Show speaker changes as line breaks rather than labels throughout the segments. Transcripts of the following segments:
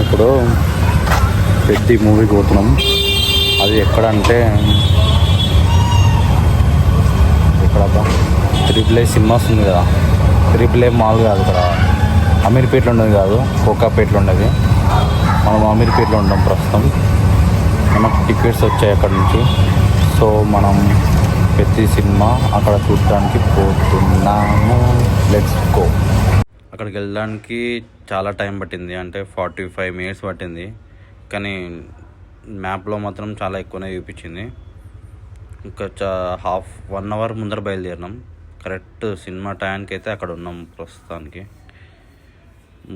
ఇప్పుడు పెద్ద మూవీకి పోతున్నాం. అది ఎక్కడంటే ఎక్కడబ్బా, త్రిపుల్ ఏ సినిమాస్ ఉంది కదా, త్రిపుల్ ఏ మాల్ కాదు, ఇక్కడ అమీర్పేటలో ఉండేది కాదు, కోకాపేటలో ఉండేది. మనం అమీర్పేటలో ఉన్నాం ప్రస్తుతం. మనకు టికెట్స్ వచ్చాయి అక్కడ నుంచి. సో మనం ప్రతి సినిమా అక్కడ చూడడానికి పోతున్నాము. Let's go. అక్కడికి వెళ్ళడానికి చాలా టైం పట్టింది, అంటే 45 minutes పట్టింది. కానీ మ్యాప్లో మాత్రం చాలా ఎక్కువనే చూపించింది. ఇంకా 1 hour ముందర బయలుదేరినాం. కరెక్ట్ సినిమా టైంకి అయితే అక్కడ ఉన్నాం ప్రస్తుతానికి.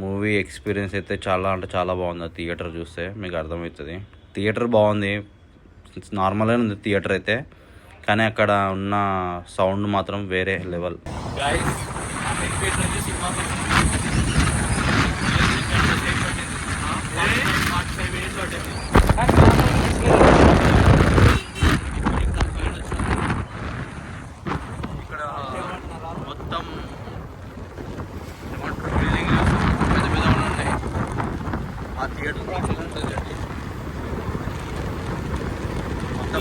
మూవీ ఎక్స్పీరియన్స్ అయితే చాలా అంటే చాలా బాగుంది. థియేటర్ చూస్తే మీకు అర్థమవుతుంది. థియేటర్ బాగుంది, నార్మల్గానే ఉంది థియేటర్ అయితే, కానీ అక్కడ ఉన్న సౌండ్ మాత్రం వేరే లెవెల్. ఇక్కడ మొత్తం పెద్ద పెద్ద ఉంటాయి. ఆ థియేటర్ మొత్తం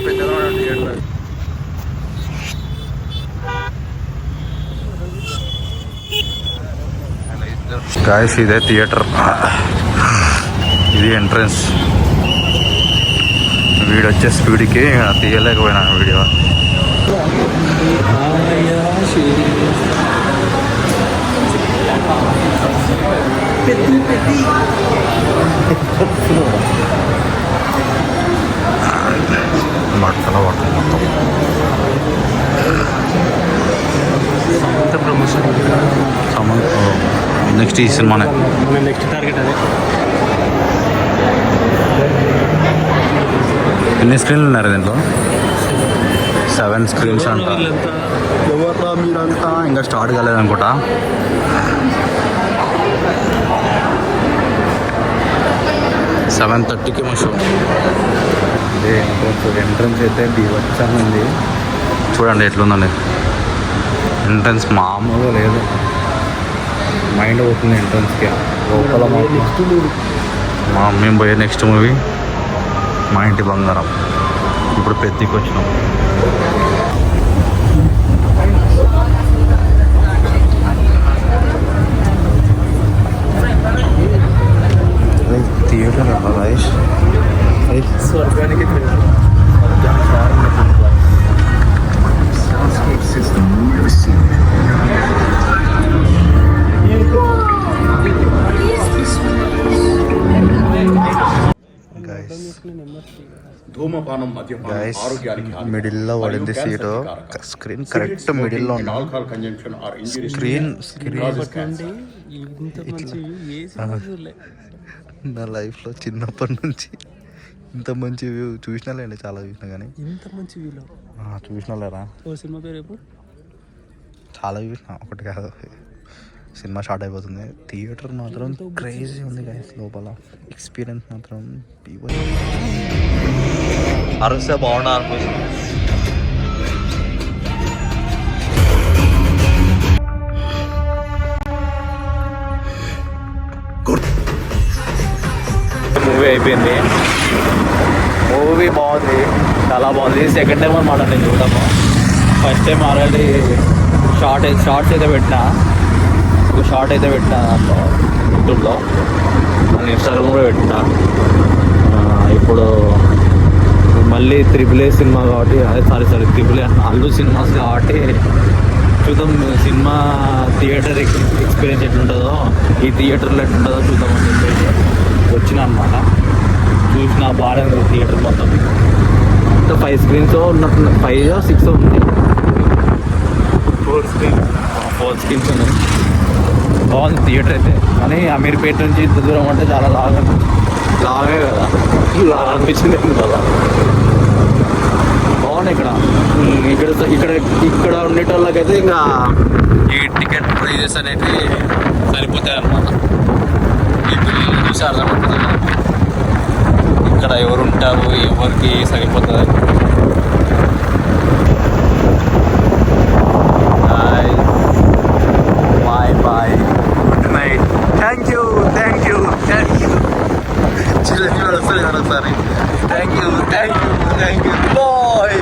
పెద్దగా థియేటర్. గాయస్ ఇదే థియేటర్, ఇది ఎంట్రన్స్. వీడు వచ్చే స్పీడ్కి తీయలేకపోయినా వీడియో. బట్టల మొత్తం నెక్స్ట్ ఈ సినిమానే
నెక్స్ట్ టార్గెట్ అదే.
ఎన్ని స్క్రీన్లు ఉన్నారు దీంట్లో? 7 screens అంట. ఎవరు మీరంతా? ఇంకా స్టార్ట్ కాలేదనుకుంటా. సెవెన్ 7:30కి మా షో. అదే ఎంట్రన్స్ అయితే బీవచ్చంగా ఉంది. చూడండి ఎట్లుందండి ఎంట్రన్స్, మామూలుగా లేదు. మైండ్ పోతుంది ఎంట్రన్స్కి. లోపల మేము పోయే నెక్స్ట్ మూవీ మా ఇంటి బంగారం. ఇప్పుడు పెద్దకి వచ్చినాం. థియేటర్ రైస్
స్వర్గానికి
మిడిల్లో పడింది సీటు. స్క్రీన్ కరెక్ట్ మిడిల్లో ఉంది. నా లైఫ్లో చిన్నప్పటి నుంచి ఇంత మంచి వ్యూ చూసినా లేండి, చాలా చూసినా. కానీ
ఇంత మంచి వ్యూలో
చూసినా లేరా?
సినిమా పేరు ఎప్పుడు?
చాలా చూసిన, ఒకటి కాదు. సినిమా స్టార్ట్ అయిపోతుంది. థియేటర్ మాత్రం క్రేజీ ఉంది గైస్. లోపల ఎక్స్పీరియన్స్ మాత్రం అరుస్తే బాగుండా అనిపిస్తుంది. మూవీ అయిపోయింది. మూవీ బాగుంది, చాలా బాగుంది. సెకండ్ టైం అన్నమాట నేను చూడము. ఫస్ట్ టైం ఆల్రెడీ షార్ట్స్ అయితే పెట్టినా, షార్ట్ అయితే పెట్టినా యూట్యూబ్లో, ఇన్స్టాగ్రామ్ కూడా పెట్టినా. ఇప్పుడు మళ్ళీ త్రిపుల్ ఏ సినిమా కాబట్టి, అదే సారీ త్రిపుల్ ఏ అల్లు సినిమాస్ కాబట్టి చూద్దాం సినిమా థియేటర్ ఎక్స్పీరియన్స్ ఎట్లుంటుందో, ఈ థియేటర్లో ఎట్లుంటుందో చూద్దామని చెప్పేసి వచ్చిన అనమాట. చూసిన బాగా థియేటర్ మొత్తం 5 screens ఉన్నట్టు, 5 or 6 ఉంది. 4 screens ఉన్నాయి. బాగుంది థియేటర్ అయితే. కానీ అమీర్పేట నుంచి ఇంత దూరం అంటే చాలా లాగే కదా, లాగా అనిపించింది కదా. బాగుంది ఇక్కడ ఉండేటోళ్ళకైతే ఇంకా ఈ టికెట్ ప్రైజెస్ అనేవి సరిపోతాయి అన్నమాట. ఈ పిల్లలు చూసి అర్థమవుతుంది ఇక్కడ ఎవరు ఉంటారు, ఎవరికి సరిపోతుంది. Bye good night. Thank you. వస్తుంది ఒకసారి థ్యాంక్ యూ బాయ్.